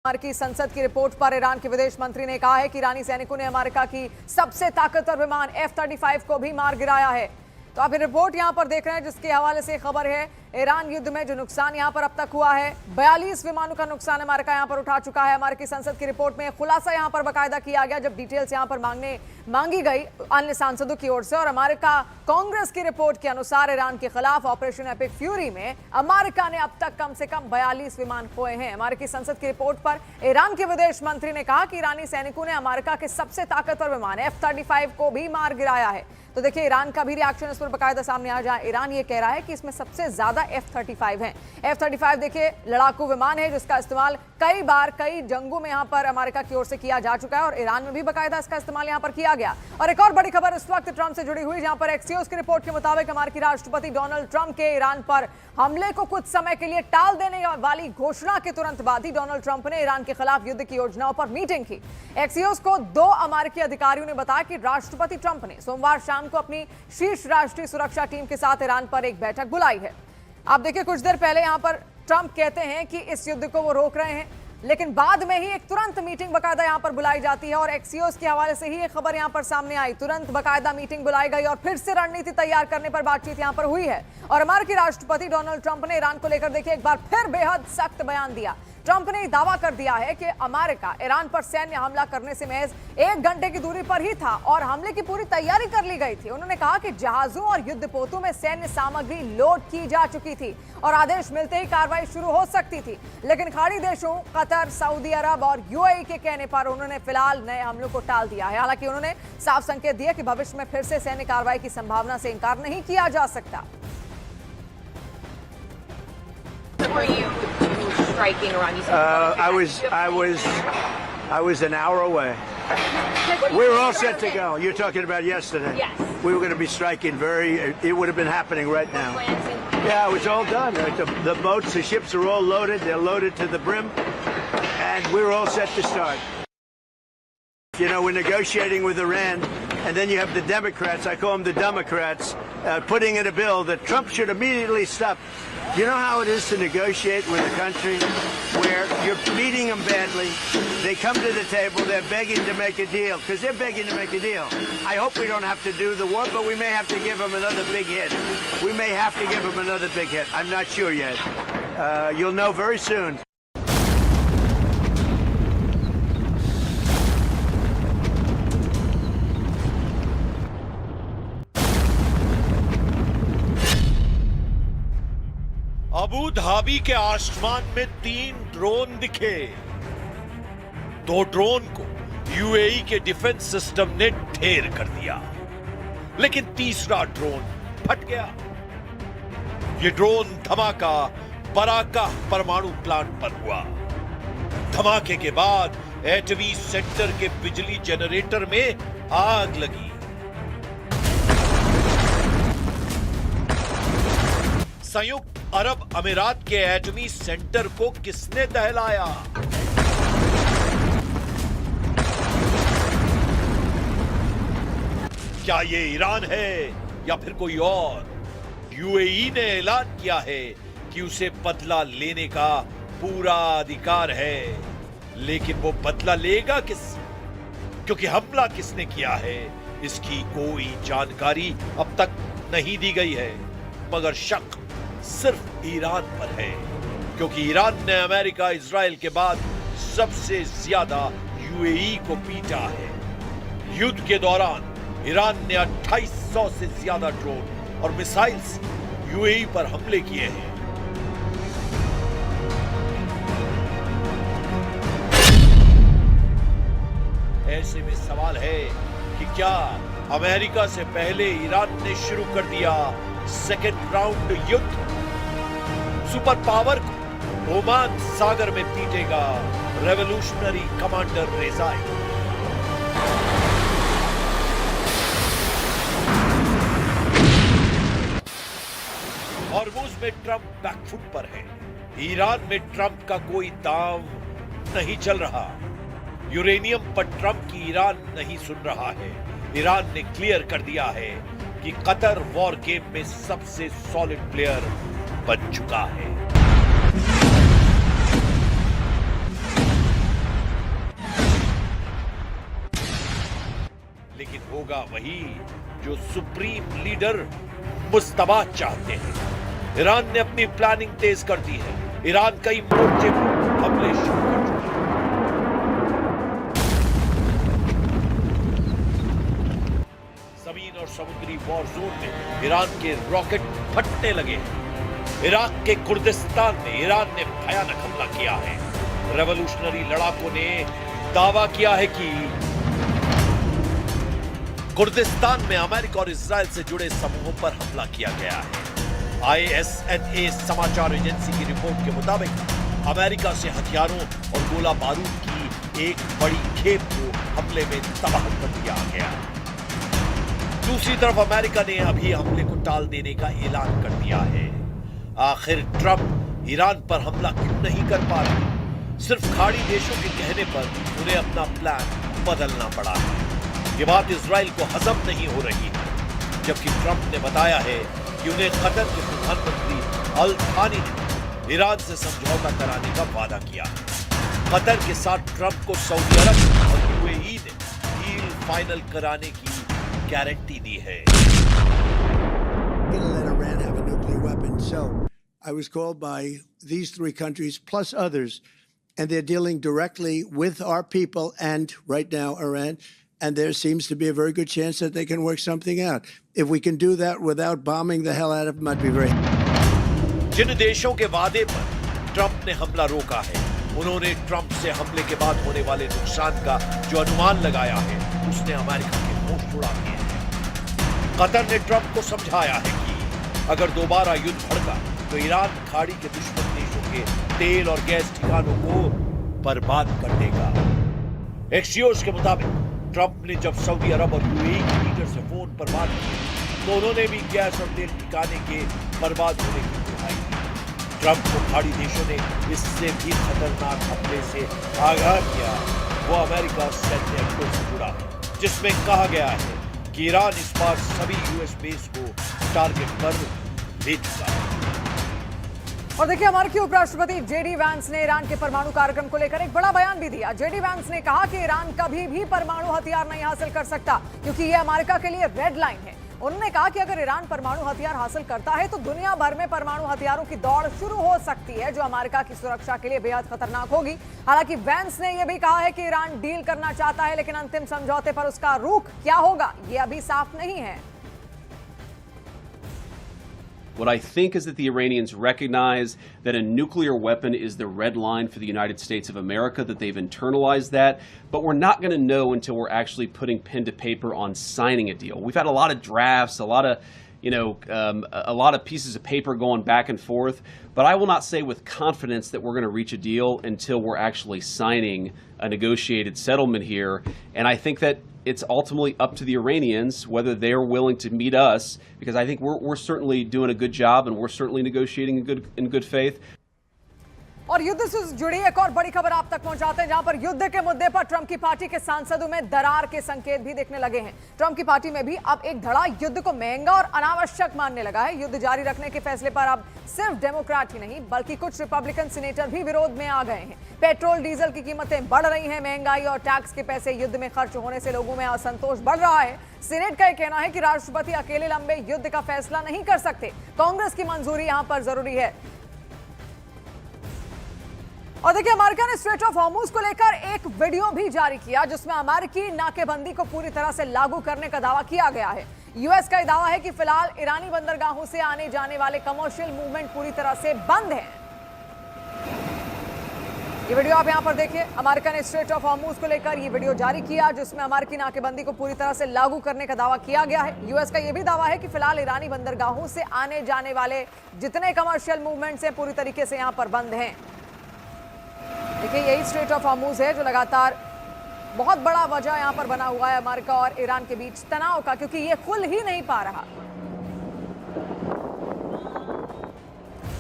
अमेरिकी संसद की रिपोर्ट पर ईरान के विदेश मंत्री ने कहा है कि ईरानी सैनिकों ने अमेरिका की सबसे ताकतवर विमान F-35 को भी मार गिराया है। तो आप ये रिपोर्ट यहां पर देख रहे हैं जिसके हवाले से खबर है ईरान युद्ध में जो नुकसान यहां पर अब तक हुआ है 42 विमानों का नुकसान अमेरिका यहां पर उठा चुका है। अमेरिकी संसद की रिपोर्ट में खुलासा यहां पर बाकायदा किया गया जब डिटेल्स यहां पर मांगी गई अन्य सांसदों की ओर से। और अमेरिका कांग्रेस की रिपोर्ट के अनुसार ईरान के खिलाफ ऑपरेशन एपिक फ्यूरी में अमेरिका ने अब तक कम से कम 42 विमान खोए हैं। अमेरिकी संसद की रिपोर्ट पर ईरान के विदेश मंत्री ने कहा कि ईरानी सैनिकों ने अमेरिका के सबसे ताकतवर विमान F-35 को भी मार गिराया है। तो देखिए ईरान का भी रिएक्शन इस पर बाकायदा सामने आ जाए। ईरान ये कह रहा है कि इसमें सबसे ज्यादा F-35 हैं। F-35 देखिए लड़ाकू विमान है जिसका इस्तेमाल कई बार कई जंगों में यहां पर अमेरिका की ओर से किया जा चुका है और ईरान में भी बाकायदा इसका इस्तेमाल यहां पर किया गया। और एक और बड़ी खबर इस वक्त ट्रंप से जुड़ी हुई जहां पर एक्सियोस की रिपोर्ट के मुताबिक अमेरिकी राष्ट्रपति डोनाल्ड ट्रंप के ईरान पर हमले को कुछ समय के लिए टाल देने वाली घोषणा के तुरंत बाद ही डोनाल्ड ट्रंप ने ईरान के खिलाफ युद्ध की योजनाओं पर मीटिंग की। एक्सियोस को 2 अमेरिकी अधिकारियों ने बताया कि राष्ट्रपति ट्रंप ने सोमवार शाम को अपनी शीर्ष राष्ट्रीय सुरक्षा टीम के साथ ईरान पर एक बैठक बुलाई है। आप देखिए कुछ देर पहले यहां पर ट्रंप कहते हैं कि इस युद्ध को वो रोक रहे हैं, लेकिन बाद में ही एक तुरंत मीटिंग बकायदा यहां पर बुलाई जाती है और एक्सियोस के हवाले से ही एक खबर यहां पर सामने आई। तुरंत बकायदा मीटिंग बुलाई गई और फिर से रणनीति तैयार करने पर बातचीत यहां पर हुई है। और अमेरिकी राष्ट्रपति डोनाल्ड ट्रंप ने ईरान को लेकर देखिए एक बार फिर बेहद सख्त बयान दिया। ट्रंप ने दावा कर दिया है कि अमेरिका ईरान पर सैन्य हमला करने से महज 1 घंटे की दूरी पर ही था और हमले की पूरी तैयारी कर ली गई थी। उन्होंने कहा कि जहाजों और युद्धपोतों में सैन्य सामग्री लोड की जा चुकी थी और आदेश मिलते ही कार्रवाई शुरू हो सकती थी, लेकिन खाड़ी देशों कतर, सऊदी अरब और यूएई के कहने पर उन्होंने फिलहाल नए हमलों को टाल दिया है। हालांकि उन्होंने साफ संकेत दिया कि भविष्य में फिर से सैन्य कार्रवाई की संभावना से इंकार नहीं किया जा सकता। I was an hour away. We were all set to go. You're talking about yesterday. Yes. We were going to be striking it would have been happening right now. Yeah, it was all done. The boats, the ships are all loaded. They're loaded to the brim. And we were all set to start. You know, we're negotiating with Iran, and then you have the Democrats, I call them the Democrats, putting in a bill that Trump should immediately stop. You know how it is to negotiate with a country where you're beating them badly? They come to the table, they're begging to make a deal, because they're begging to make a deal. I hope we don't have to do the war, but we may have to give them another big hit. We may have to give them another big hit. I'm not sure yet. You'll know very soon. Abu Dhabi के आसमान में 3 drone दिखे। 2 drone को UAE के defence system ने ढेर कर दिया, लेकिन तीसरा ड्रोन फट गया। ये ड्रोन धमाका बराका परमाणु प्लांट पर हुआ। धमाके के बाद एटवी सेंटर के बिजली जनरेटर में आग लगी। संयुक्त अरब अमीरात के एटमी सेंटर को किसने दहलाया? क्या ये ईरान है या फिर कोई और? यूएई ने ऐलान किया है कि उसे बदला लेने का पूरा अधिकार है, लेकिन वो बदला लेगा किस? क्योंकि हमला किसने किया है इसकी कोई जानकारी अब तक नहीं दी गई है, मगर शक सिर्फ ईरान पर है, क्योंकि ईरान ने अमेरिका, इजराइल के बाद सबसे ज्यादा यूएई को पीटा है। युद्ध के दौरान ईरान ने 2800 से ज्यादा ड्रोन और मिसाइल्स यूएई पर हमले किए हैं। ऐसे में सवाल है कि क्या अमेरिका से पहले ईरान ने शुरू कर दिया सेकेंड राउंड युद्ध? सुपर पावर को ओमान सागर में पीटेगा रेवोल्यूशनरी कमांडर रेजाई। हॉर्मुज़ में ट्रंप बैकफुट पर है। ईरान में ट्रंप का कोई दांव नहीं चल रहा। यूरेनियम पर ट्रंप की ईरान नहीं सुन रहा है। ईरान ने क्लियर कर दिया है कि कतर वॉर गेम में सबसे सॉलिड प्लेयर बन चुका है। होगा वही जो सुप्रीम लीडर मुस्तबा चाहते हैं। ईरान ने अपनी प्लानिंग तेज कर दी है। ईरान कई मोर्चे पर हमले शुरू कर चुका है। जमीन और समुद्री वॉर जोन में ईरान के रॉकेट फटने लगे हैं। इराक के कुर्दिस्तान में ईरान ने भयानक हमला किया है। रेवोल्यूशनरी लड़ाकों ने दावा किया है कि कुर्दिस्तान में अमेरिका और इजराइल से जुड़े समूहों पर हमला किया गया है। ISNA समाचार एजेंसी की रिपोर्ट के मुताबिक अमेरिका से हथियारों और गोला बारूद की एक बड़ी खेप को हमले में तबाह कर दिया गया। दूसरी तरफ अमेरिका ने अभी हमले को टाल देने का ऐलान कर दिया है। आखिर ट्रंप ईरान पर हमला क्यों नहीं कर पा रहे? सिर्फ खाड़ी देशों के कहने पर उन्हें अपना प्लान बदलना पड़ा है। ये बात इजराइल को हजम नहीं हो रही है, जबकि ट्रंप ने बताया है कि उन्हें कतर के प्रधानमंत्री अल थानी ने ईरान से समझौता कराने का वादा किया है। कतर के साथ ट्रंप को सऊदी अरब और UAE ने डील फाइनल कराने की गारंटी दी है। So I was called by these three countries plus others, and they're dealing directly with our people and right now Iran, and there seems to be a very good chance that they can work something out. If we can do that without bombing the hell out of them, I'd be very happy. जिन देशों के वादे पर Trump ने हमला रोका है, उन्होंने Trump से हमले के बाद होने वाले नुकसान का जो अनुमान लगाया है, उसने अमेरिका के होश उड़ा दिए हैं। कतर ने ट्रंप को समझाया है कि अगर दोबारा युद्ध भड़का तो ईरान खाड़ी के दुश्मन देशों के तेल और गैस ठिकानों को बर्बाद कर देगा। एक्सियोस के मुताबिक ट्रंप ने जब सऊदी अरब और UAE के लीडर से फोन पर बात की तो उन्होंने भी गैस और तेल ठिकाने के बर्बाद होने की दुहाई दी। ट्रंप को खाड़ी देशों ने इससे भी खतरनाक हमले से आगाह किया। वो अमेरिका सैन्य एक्टों से जुड़ा है, जिसमें कहा गया है कि ईरान इस बार सभी US बेस को टारगेट पर ले चुका है। और देखिए, अमेरिकी उपराष्ट्रपति JD वैंस ने ईरान के परमाणु कार्यक्रम को लेकर एक बड़ा बयान भी दिया। JD वैंस ने कहा कि ईरान कभी भी परमाणु हथियार नहीं हासिल कर सकता, क्योंकि यह अमेरिका के लिए रेड लाइन है। उन्होंने कहा कि अगर ईरान परमाणु हथियार हासिल करता है तो दुनिया भर में परमाणु हथियारों की दौड़ शुरू हो सकती है, जो अमेरिका की सुरक्षा के लिए बेहद खतरनाक होगी। हालांकि वैंस ने यह भी कहा है कि ईरान डील करना चाहता है, लेकिन अंतिम समझौते पर उसका रुख क्या होगा, यह अभी साफ नहीं है। What I think is that the Iranians recognize that a nuclear weapon is the red line for the United States of America, that they've internalized that, but we're not going to know until we're actually putting pen to paper on signing a deal. We've had a lot of drafts, a lot of pieces of paper going back and forth, but I will not say with confidence that we're going to reach a deal until we're actually signing a negotiated settlement here. And I think that it's ultimately up to the Iranians whether they're willing to meet us, because I think we're certainly doing a good job and we're certainly negotiating in good faith. और युद्ध से जुड़ी एक और बड़ी खबर आप तक पहुंचाते हैं, जहां पर युद्ध के मुद्दे पर ट्रंप की पार्टी के सांसदों में दरार के संकेत भी देखने लगे हैं। ट्रंप की पार्टी में भी अब एक धड़ा युद्ध को महंगा और अनावश्यक मानने लगा है। युद्ध जारी रखने के फैसले पर अब सिर्फ डेमोक्रेट ही नहीं, बल्कि कुछ रिपब्लिकन सीनेटर भी विरोध में आ गए हैं। पेट्रोल डीजल की कीमतें बढ़ रही हैं, महंगाई और टैक्स के पैसे युद्ध में खर्च होने से लोगों में असंतोष बढ़ रहा है। सीनेट का यह कहना है कि राष्ट्रपति अकेले लंबे युद्ध का फैसला नहीं कर सकते, कांग्रेस की मंजूरी यहां पर जरूरी है। और देखिए, अमेरिका ने स्ट्रेट ऑफ हॉर्मुज को लेकर एक वीडियो भी जारी किया, जिसमें अमेरिकी नाकेबंदी को पूरी तरह से लागू करने का दावा किया गया है। यूएस का दावा है कि फिलहाल ईरानी बंदरगाहों से आने जाने वाले कमर्शियल मूवमेंट पूरी तरह से बंद है। ये वीडियो आप यहां पर देखिए। अमेरिका ने स्ट्रेट ऑफ हॉर्मुज को लेकर ये वीडियो जारी किया, जिसमें अमेरिकी नाकेबंदी को पूरी तरह से लागू करने का दावा किया गया है। यूएस का यह भी दावा है कि फिलहाल ईरानी बंदरगाहों से आने जाने वाले जितने कमर्शियल मूवमेंट्स हैं पूरी तरीके से यहां पर बंद हैं। देखिए, यही स्ट्रेट ऑफ हॉर्मुज है जो लगातार बहुत बड़ा वजह यहां पर बना हुआ है अमेरिका और ईरान के बीच तनाव का, क्योंकि ये खुल ही नहीं पा रहा।